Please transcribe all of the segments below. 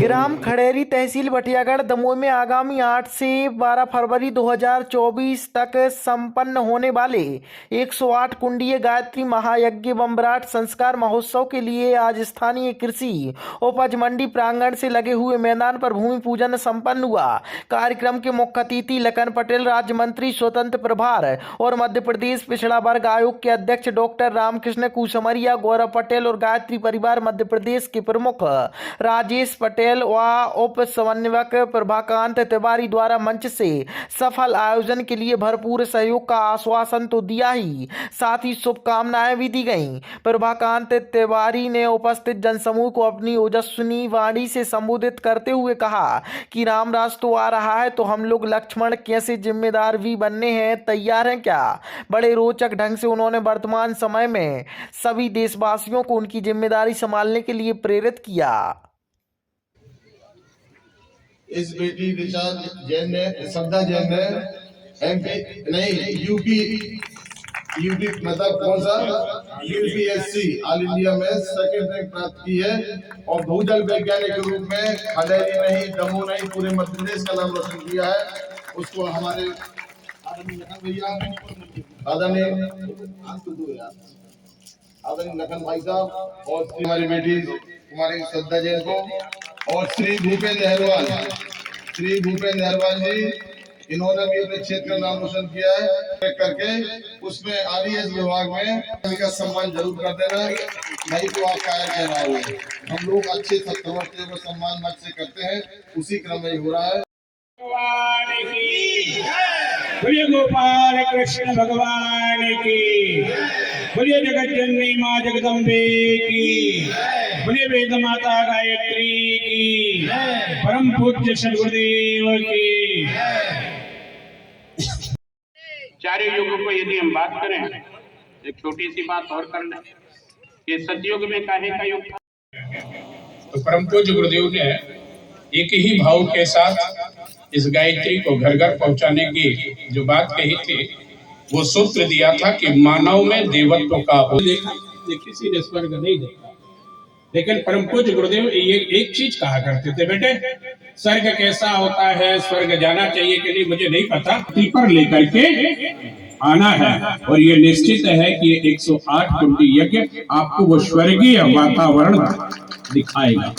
ग्राम खड़ेरी तहसील बटियागढ़ दमोह में आगामी 8 से 12 फरवरी 2024 तक संपन्न होने वाले 108 कुंडीय गायत्री महायज्ञ बम्बराट संस्कार महोत्सव के लिए आज स्थानीय कृषि उपज मंडी प्रांगण से लगे हुए मैदान पर भूमि पूजन संपन्न हुआ। कार्यक्रम के मुख्य अतिथि लखन पटेल, राज्य मंत्री स्वतंत्र प्रभार और मध्य प्रदेश पिछड़ा वर्ग आयोग के अध्यक्ष डॉक्टर रामकृष्ण कुसमरिया, गौरव पटेल और गायत्री परिवार मध्य प्रदेश के प्रमुख राजेश पटेल व उप समन्वयक प्रभाकांत तिवारी द्वारा मंच से सफल आयोजन के लिए भरपूर सहयोग का आश्वासन तो दिया ही, साथ ही शुभकामनाएं भी दी गईं। प्रभाकांत तिवारी ने उपस्थित जनसमूह को अपनी ओजस्वी वाणी से संबोधित करते हुए कहा कि रामराज तो आ रहा है, तो हम लोग लक्ष्मण कैसे जिम्मेदार भी बनने हैं, तैयार हैं क्या। बड़े रोचक ढंग से उन्होंने वर्तमान समय में सभी देशवासियों को उनकी जिम्मेदारी संभालने के लिए प्रेरित किया। इस बेटी दिशा जैन ने, श्रद्धा जैन ने एमपी नहीं यूपी मतलब कौन सा यूपीएससी ऑल इंडिया में सेकंड रैंक प्राप्त की है और भूजल वैज्ञानिक के रूप में खड़ेरी नहीं, दमोह नहीं, पूरे मध्य प्रदेश का नाम रोशन किया है। उसको हमारे आदरणीय लखन भाई साहब और हमारी बेटी कुमारी श्रद्धा जैन को और श्री भूपेंद्र अहरवाल जी, इन्होंने भी अपने क्षेत्र का नाम रोशन किया है करके उसमें आईएएस विभाग में इनका सम्मान जरूर कर देना, नहीं तो आप कायर कहलाओगे। हम लोग अच्छे सत्कर्मठों को सम्मान मत से करते हैं, उसी क्रम में हो रहा है। बोलिए गोपाल कृष्ण भगवान की, बोलिए जगत जननी माँ जगदम्बे की, बोलिए वेद माता गायत्री की, परम पूज्य सदगुरुदेव की। चारों युगों को यदि हम बात करें, एक छोटी सी बात और कर लें कि सतयुग में काहे का युग था, तो परम पूज्य गुरुदेव ने एक ही भाव के साथ इस गायत्री को घर घर पहुंचाने की जो बात कही थी, वो सूत्र दिया था कि मानव में देवत्व का हो। देखा किसी ने स्वर्ग नहीं देखा, लेकिन परम पूज्य गुरुदेव ये एक चीज कहा करते थे, बेटे स्वर्ग कैसा होता है, स्वर्ग जाना चाहिए कि नहीं मुझे नहीं पता, पर लेकर के आना है। और ये निश्चित है कि 108 कुंडी यज्ञ आपको वो स्वर्गीय वातावरण दिखाएगा।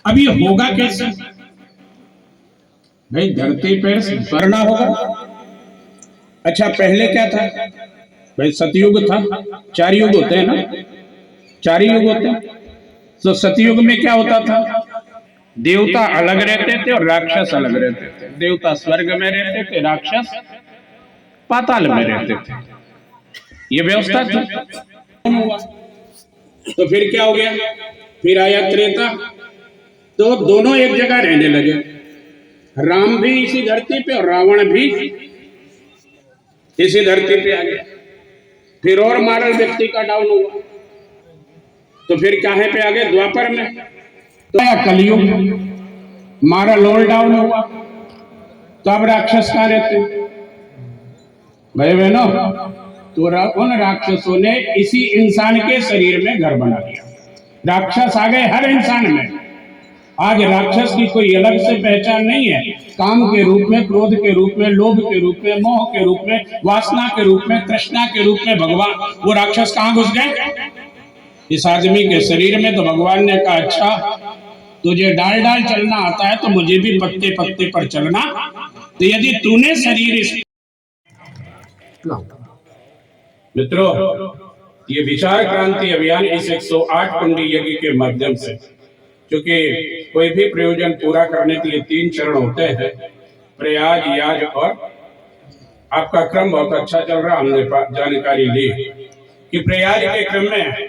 अब ये होगा कैसे भाई, धरती पर स्वर्णा होगा। अच्छा पहले क्या था भाई, सतयुग था, 4 युग होते हैं ना, 4 युग होते हैं। तो सतयुग में क्या होता था, देवता अलग रहते थे और राक्षस अलग रहते थे। देवता स्वर्ग में रहते थे, राक्षस पाताल में रहते थे, ये व्यवस्था थी। तो फिर क्या हो गया, फिर आया त्रेता, तो दोनों एक जगह रहने लगे। राम भी इसी धरती पे और रावण भी इसी धरती पे आ गया। फिर और मॉरल व्यक्ति का डाउन हुआ, तो फिर कहां पे आ गए, द्वापर में। तो कलयुग, मॉरल और डाउन हुआ, तो अब राक्षस कहां रहते भाई बहनों। तो उन राक्षसों ने इसी इंसान के शरीर में घर बना दिया। राक्षस आ गए हर इंसान में। आज राक्षस की कोई अलग से पहचान नहीं है। काम के रूप में, क्रोध के रूप में, लोभ के रूप में, मोह के रूप में, वासना के रूप में, तृष्णा के रूप में भगवान, वो राक्षस कहां घुस गए, इस आदमी के शरीर में। तो भगवान ने कहा अच्छा तुझे डाल डाल चलना आता है, तो मुझे भी पत्ते पत्ते पर चलना। तो यदि तूने शरीर मित्रों, ये विचार क्रांति अभियान इस 108 कुंडी यज्ञ के माध्यम से, क्योंकि कोई भी प्रयोजन पूरा करने के लिए 3 चरण होते हैं, प्रयाग, याज और आपका क्रम बहुत अच्छा चल रहा। हमने जानकारी ली कि प्रयाग के क्रम में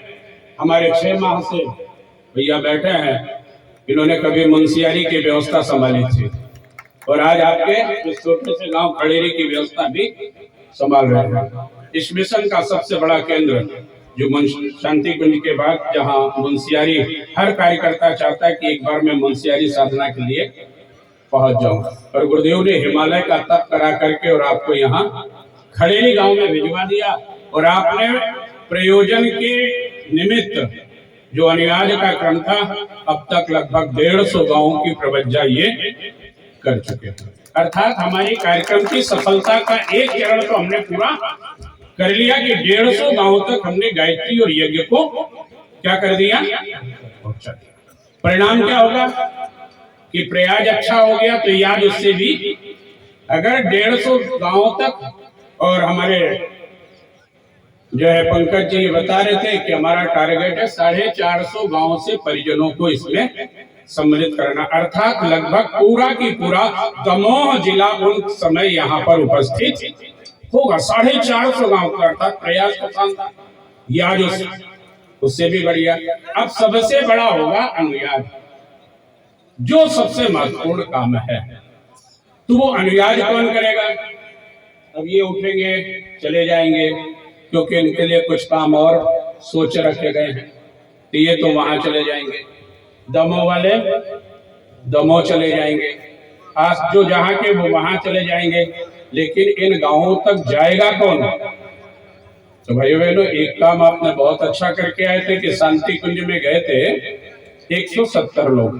हमारे 6 माह से भैया बैठे हैं, इन्होंने कभी मुंशियारी की व्यवस्था संभाली थी और आज आपके इस छोटे से गांव खड़ेरी की व्यवस्था भी संभाल रहे हैं। इस मिशन का सबसे बड़ा केंद्र जो शांति कुंज के बाद, जहां मुंशियारी, हर कार्यकर्ता चाहता है कि एक बार मैं मुंशियारी साधना के लिए पहुंच जाऊं, और गुरुदेव ने हिमालय का तप करा करके और आपको यहाँ खड़ेरी गांव में भिजवा दिया। और आपने प्रयोजन के निमित्त जो अनुयाज का क्रम था, अब तक लगभग 150 गांवों की प्रवज्जा ये कर चुके हैं। अर्थात हमारी कार्यक्रम की सफलता का एक चरण तो हमने पूरा कर लिया कि 150 गांवों तक हमने गायत्री और यज्ञ को क्या कर दिया, पहुंचा दिया। परिणाम क्या होगा कि प्रयाग अच्छा हो गया तो याद उससे भी अगर 150 गांवों तक, और हमारे जो है पंकज जी बता रहे थे कि हमारा टारगेट है 450 गांवों से परिजनों को इसमें सम्मिलित करना, अर्थात लगभग पूरा की पूरा दमोह जिला उन समय यहाँ पर उपस्थित होगा। 450 गांव का, अर्थात प्रयास तो शानदार, याद उससे भी बढ़िया। अब सबसे बड़ा होगा अनुयाद, जो सबसे महत्वपूर्ण काम है। तो वो अनुयाद कौन करेगा? अब ये उठेंगे चले जाएंगे, क्योंकि इनके लिए कुछ काम और सोच रखे गए हैं, तो ये तो वहां चले जाएंगे, दमोह वाले दमोह चले जाएंगे, आज जो जहां के वो वहां चले जाएंगे, लेकिन इन गांवों तक जाएगा कौन? तो भाई बहनों, एक काम आपने बहुत अच्छा करके आए थे कि शांति कुंज में गए थे 170 लोग,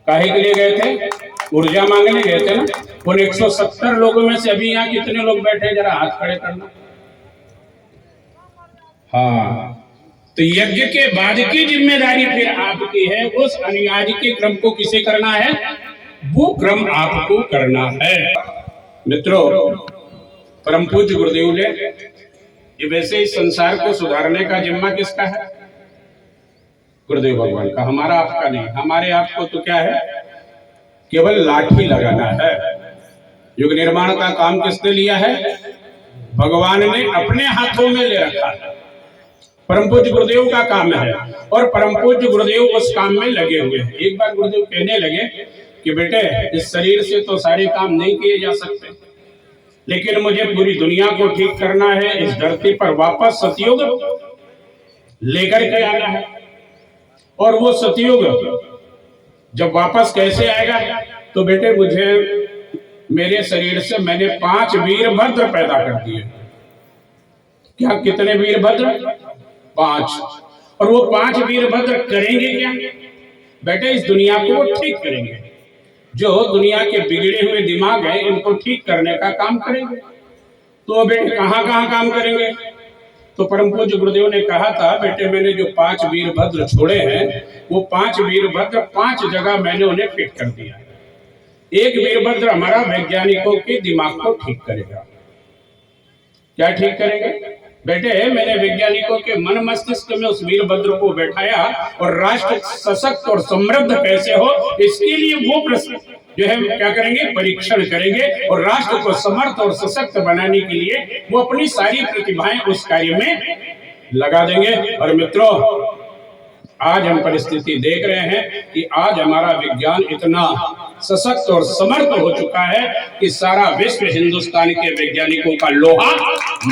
काहे के लिए गए थे? ऊर्जा मांगने गए थे ना। उन 170 लोगों में से अभी यहाँ कितने लोग बैठे, जरा हाथ खड़े करना। हाँ, तो यज्ञ के बाद की जिम्मेदारी फिर आपकी है। उस अनुयायी के क्रम को किसे करना है? वो क्रम आपको करना है। मित्रों, परम पूज्य गुरुदेव ने ये वैसे ही संसार को सुधारने का जिम्मा किसका है? गुरुदेव भगवान का, हमारा आपका नहीं। हमारे आपको तो क्या है, केवल लाठी लगाना है। युग निर्माण का काम किसने लिया है? भगवान ने अपने हाथों में ले रखा है। परम पूज्य गुरुदेव का काम है और परम पूज्य गुरुदेव उस काम में लगे हुए हैं। एक बार गुरुदेव कहने लगे कि बेटे, इस शरीर से तो सारे काम नहीं किए जा सकते, लेकिन मुझे पूरी दुनिया को ठीक करना है, इस धरती पर वापस सतयुग लेकर के आना है। और वो सतयुग जब वापस कैसे आएगा? तो बेटे, मुझे मेरे शरीर से मैंने 5 वीरभद्र पैदा कर दिए। क्या, कितने वीरभद्र? 5। और वो 5 वीरभद्र करेंगे क्या? बेटे, इस दुनिया को वो ठीक करेंगे। जो दुनिया के बिगड़े हुए दिमाग है, इनको ठीक करने का काम करेंगे। तो बेटे कहाँ कहाँ काम करेंगे? तो परम पूज्य गुरुदेव ने कहा था, बेटे मैंने जो 5 वीरभद्र छोड़े हैं, वो 5 वीरभद्र 5 जगह मैंने उन्हें फिट कर दिया। एक वीरभद्र हमारा वैज्ञानिकों के दिमाग को ठीक करेगा। क्या ठीक करेंगे? बेटे, मैंने वैज्ञानिकों के मन मस्तिष्क में उस वीरभद्र को बैठाया और राष्ट्र सशक्त और समृद्ध कैसे हो, इसके लिए वो प्रश्न जो है क्या करेंगे? परीक्षण करेंगे और राष्ट्र को समर्थ और सशक्त बनाने के लिए वो अपनी सारी प्रतिभाएं उस कार्य में लगा देंगे। और मित्रों, आज हम परिस्थिति देख रहे हैं कि आज हमारा विज्ञान इतना सशक्त और समर्थ हो चुका है कि सारा विश्व हिंदुस्तान के वैज्ञानिकों का लोहा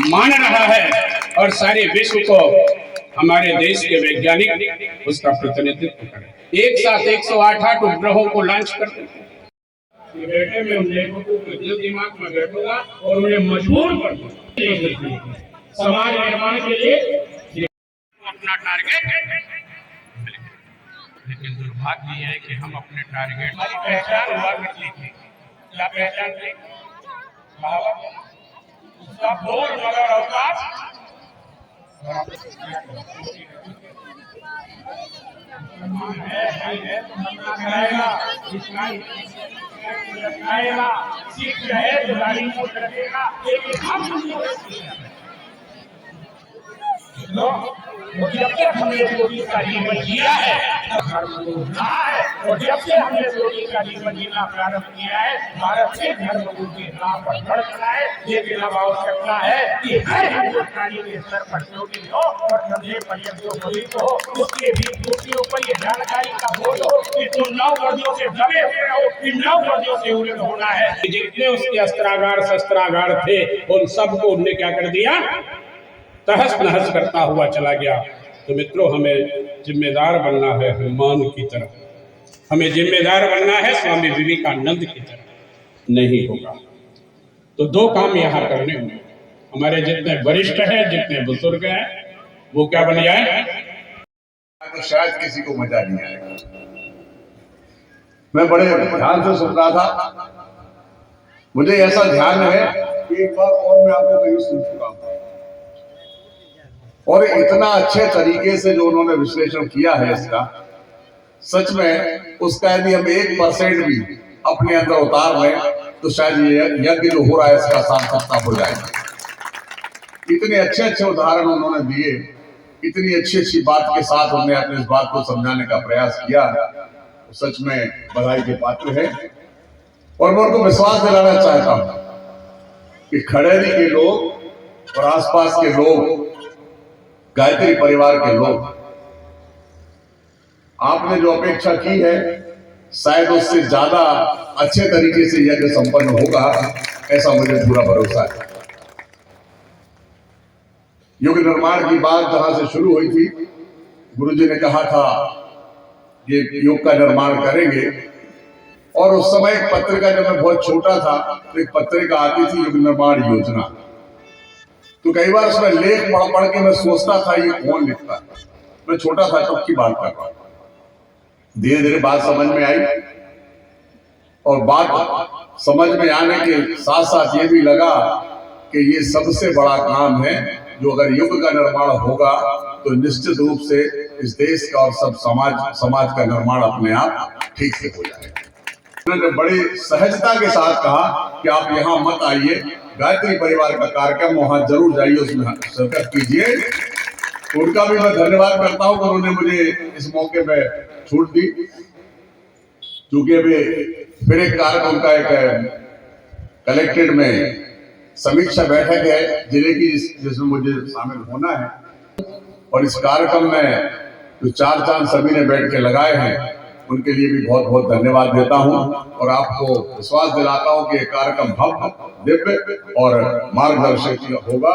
मान रहा है और सारे विश्व को हमारे देश के वैज्ञानिक उसका प्रतिनिधित्व करें। एक साथ 108 उपग्रहों को लॉन्च करते हैं। बेटे, मैं उन लेखकों के दिल दिमाग में बैठूंगा और उन्हें मजबूर कर दूंगा समाज निर्माण के लिए अपना टारगेट। लेकिन दुर्भाग्य है कि हम अपने टारगेट की पहचान हुआ करती थी। क्या पहचान थी? उसका बोल मगर अवकाश सीख रहे तो गाड़ी को रखेगा, लेकिन हम और जब तक हमने योगी का जीवन जिया है और जब से हमने योगी का जीवन जीना प्रारंभ किया है, भारत से धर्म के नाम पर बढ़ चला है। लेकिन अब आवश्यकता है कि हर हिंदुस्तानी के स्तर पर योगी हो और कंधे पर यज्ञोपवीत हो, उसके भी दूसरे ऊपर ये जानकारी का बोझ हो कि तुम 9 वर्दियों से दबे हुए हो, इन 9 वर्दियों से उन्नत होना है। जितने उसके अस्त्रागार शस्त्रागार थे, उन सबको उनने क्या कर दिया? तहस नहस करता हुआ चला गया। तो मित्रों, हमें जिम्मेदार बनना है हनुमान की तरह, हमें जिम्मेदार बनना है स्वामी विवेकानंद की तरह। नहीं होगा तो 2 काम यहाँ करने होंगे। हमारे जितने वरिष्ठ हैं, जितने बुजुर्ग हैं, वो क्या बन जाए? तो शायद किसी को मजा नहीं आएगा। मैं बड़े ध्यान से सुन रहा था, मुझे ऐसा ध्यान है कि एक बार और मैं आपको कहीं सुन चुका हूं, और इतना अच्छे तरीके से जो उन्होंने विश्लेषण किया है इसका, सच में उसका यदि हम 1% भी अपने अंदर उतार लें तो शायद ये यज्ञ जो हो रहा है इसका सार्थकता हो जाएगी। इतने अच्छे अच्छे उदाहरण उन्होंने दिए, इतनी अच्छी अच्छी बात के साथ उन्होंने अपने इस बात को समझाने का प्रयास किया, तो सच में बधाई के पात्र है। और मैं उनको विश्वास दिलाना चाहता हूं कि खड़ेरी के लोग और आसपास के लोग, गायत्री परिवार के लोग, आपने जो अपेक्षा की है शायद उससे ज्यादा अच्छे तरीके से यज्ञ संपन्न होगा, ऐसा मुझे पूरा भरोसा है। युग निर्माण की बात जहां से शुरू हुई थी, गुरुजी ने कहा था ये युग का निर्माण करेंगे, और उस समय एक पत्रिका, जब मैं बहुत छोटा था तो एक पत्रिका आती थी युग निर्माण योजना, तो कई बार उसमें लेख पढ़ पढ़ के मैं सोचता था ये कौन लिखता है। मैं छोटा था तब की बात कर रहा हूं। धीरे धीरे बात समझ में आई, और बात समझ में आने के साथ साथ ये भी लगा कि ये सबसे बड़ा काम है, जो अगर युग का निर्माण होगा तो निश्चित रूप से इस देश का और सब समाज का निर्माण अपने आप ठीक से हो जाएगा। उन्होंने बड़ी सहजता के साथ कहा कि आप यहाँ मत आइए, गायत्री परिवार का कार्यक्रम वहां जरूर जाइए, उसमें शिरकत कीजिए। उनका भी मैं धन्यवाद करता हूं कि उन्होंने मुझे इस मौके पे छूट दी, क्योंकि अभी फिर एक कार्यक्रम का एक कलेक्टेड में समीक्षा बैठक है जिले की, जिसमें मुझे शामिल होना है, और इस कार्यक्रम में जो 4 चांद सभी ने बैठ के लगाए हैं उनके लिए भी बहुत बहुत धन्यवाद देता हूं, और आपको विश्वास दिलाता हूं कि ये कार्यक्रम भव्य, दिव्य और मार्गदर्शक होगा,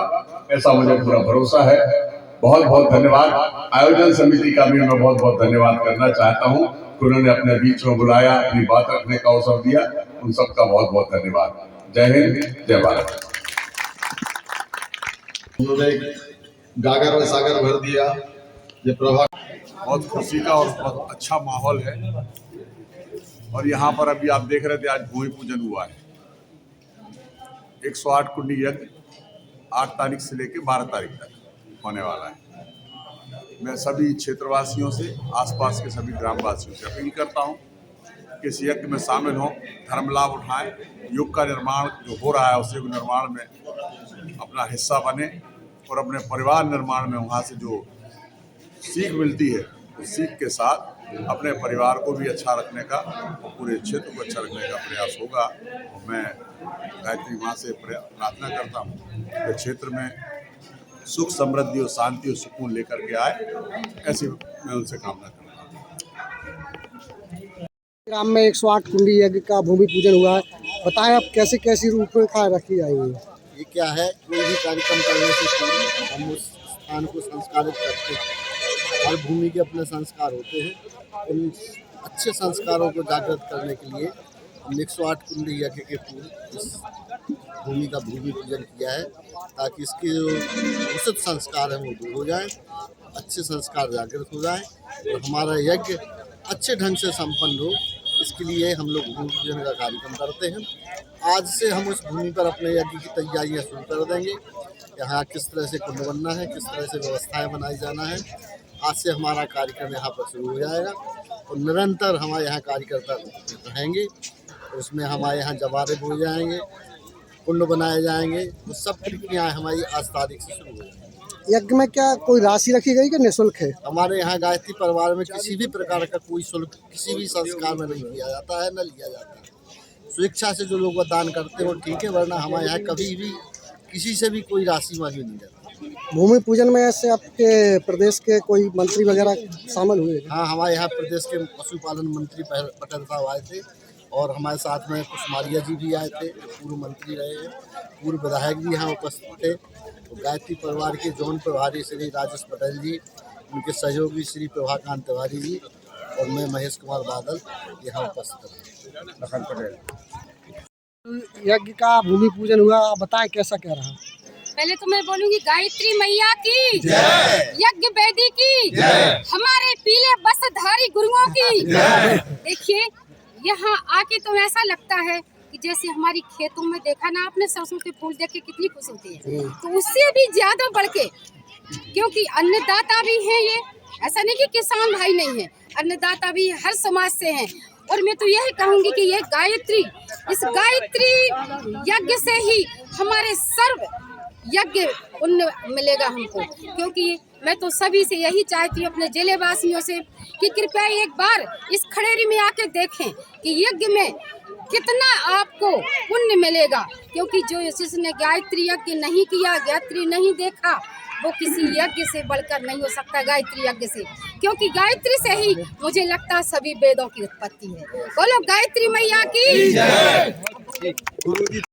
ऐसा मुझे पूरा भरोसा है। बहुत बहुत धन्यवाद। आयोजन समिति का भी मैं बहुत बहुत धन्यवाद करना चाहता हूं कि उन्होंने अपने बीच में बुलाया, अपनी बात रखने का अवसर दिया, उन सबका बहुत बहुत धन्यवाद। जय हिंद, जय भारत। उन्होंने गागर और सागर भर दिया, ये प्रभा बहुत खुशी का और बहुत अच्छा माहौल है, और यहाँ पर अभी आप देख रहे थे आज भूमि पूजन हुआ है। 108 कुंडी यज्ञ 8 तारीख से लेकर 12 तारीख तक होने वाला है। मैं सभी क्षेत्रवासियों से, आसपास के सभी ग्रामवासियों से अपील करता हूँ कि इस यज्ञ में शामिल हों, धर्म लाभ उठाएं, युग का निर्माण जो हो रहा है उस युग निर्माण में अपना हिस्सा बने, और अपने परिवार निर्माण में वहाँ से जो सीख मिलती है उस सीख के साथ अपने परिवार को भी अच्छा रखने का और पूरे क्षेत्र को अच्छा रखने का प्रयास होगा। और मैं गायत्री माँ से प्रार्थना करता हूँ कि क्षेत्र में सुख, समृद्धि और शांति और सुकून लेकर के आए, ऐसी मैं उनसे कामना करता हूँ। ग्राम में 108 कुंडी यज्ञ का भूमि पूजन हुआ है, बताएं आप कैसी कैसी रूपरेखा रखी जाएगी? ये क्या है, कोई भी कार्यक्रम करने से पहले हम उस स्थान को संस्कारित करते हैं। हर भूमि के अपने संस्कार होते हैं, उन अच्छे संस्कारों को जागृत करने के लिए हमने 108 कुंडी यज्ञ के पूर्व इस भूमि का भूमि पूजन किया है, ताकि इसके जो उचित संस्कार हैं वो दूर हो जाएं, अच्छे संस्कार जागृत हो जाएं और हमारा यज्ञ अच्छे ढंग से संपन्न हो। इसके लिए हम लोग भूमि पूजन का कार्यक्रम करते हैं। आज से हम उस भूमि पर अपने यज्ञ की तैयारियां शुरू कर देंगे। यहाँ किस तरह से कुंड बनना है, किस तरह से व्यवस्थाएं बनाई जाना है, आज से हमारा कार्यक्रम यहाँ पर शुरू हो जाएगा, और निरंतर हमारे यहाँ कार्यकर्ता रहेंगे। उसमें हमारे यहाँ जवारे बोए जाएंगे, कुंड बनाए जाएंगे, तो सब प्रक्रियाएँ हमारी आज तारीख से शुरू हो जाएंगी। यज्ञ में क्या कोई राशि रखी गई कि निःशुल्क है? हमारे यहाँ गायत्री परिवार में किसी भी प्रकार का कोई शुल्क किसी भी संस्कार में नहीं किया जाता है, न लिया जाता है। स्वेच्छा से जो लोग दान करते हैं वो ठीक है, वरना हमारे यहाँ कभी भी किसी से भी कोई राशि मांगी नहीं जाती। भूमि पूजन में ऐसे आपके प्रदेश के कोई मंत्री वगैरह शामिल हुए? हाँ, हमारे यहाँ प्रदेश के पशुपालन मंत्री पटेल साहब आए थे, और हमारे साथ में कुसमारिया जी भी आए थे, पूर्व मंत्री रहे हैं, पूर्व विधायक भी यहाँ उपस्थित थे। तो गायत्री परिवार के जोन प्रभारी श्री राजेश पटेल जी, उनके सहयोगी श्री प्रभाकांत तिवारी जी, और मैं महेश कुमार बादल यहाँ उपस्थित हैं। यज्ञ का भूमि पूजन हुआ, आप बताएं कैसा क्या रहा? पहले तो मैं बोलूंगी गायत्री मैया की जय, यज्ञ वेदी की जय, हमारे पीले बसधारी गुरुओं की जय। देखिए यहाँ आके तो ऐसा लगता है कि जैसे हमारी खेतों में देखा ना आपने सरसों के फूल देख के कितनी खुश होती है, तो उससे भी ज्यादा बढ़ के, क्योंकि अन्नदाता भी हैं ये, ऐसा नहीं कि किसान भाई नहीं है, अन्नदाता भी हर समाज से हैं। और मैं तो यही कहूंगी कि ये गायत्री, इस गायत्री यज्ञ से ही हमारे सर्व यज्ञ पुण्य मिलेगा हमको। क्योंकि मैं तो सभी से यही चाहती हूँ, अपने जिले वासियों से, कि कृपया एक बार इस खड़ेरी में आके देखें कि यज्ञ में कितना आपको पुण्य मिलेगा। क्योंकि जो जिसने गायत्री यज्ञ नहीं किया, गायत्री नहीं देखा, वो किसी यज्ञ से बढ़कर नहीं हो सकता, गायत्री यज्ञ से। क्योंकि गायत्री से ही मुझे लगता है सभी वेदों की उत्पत्ति है। बोलो गायत्री मैया की जय।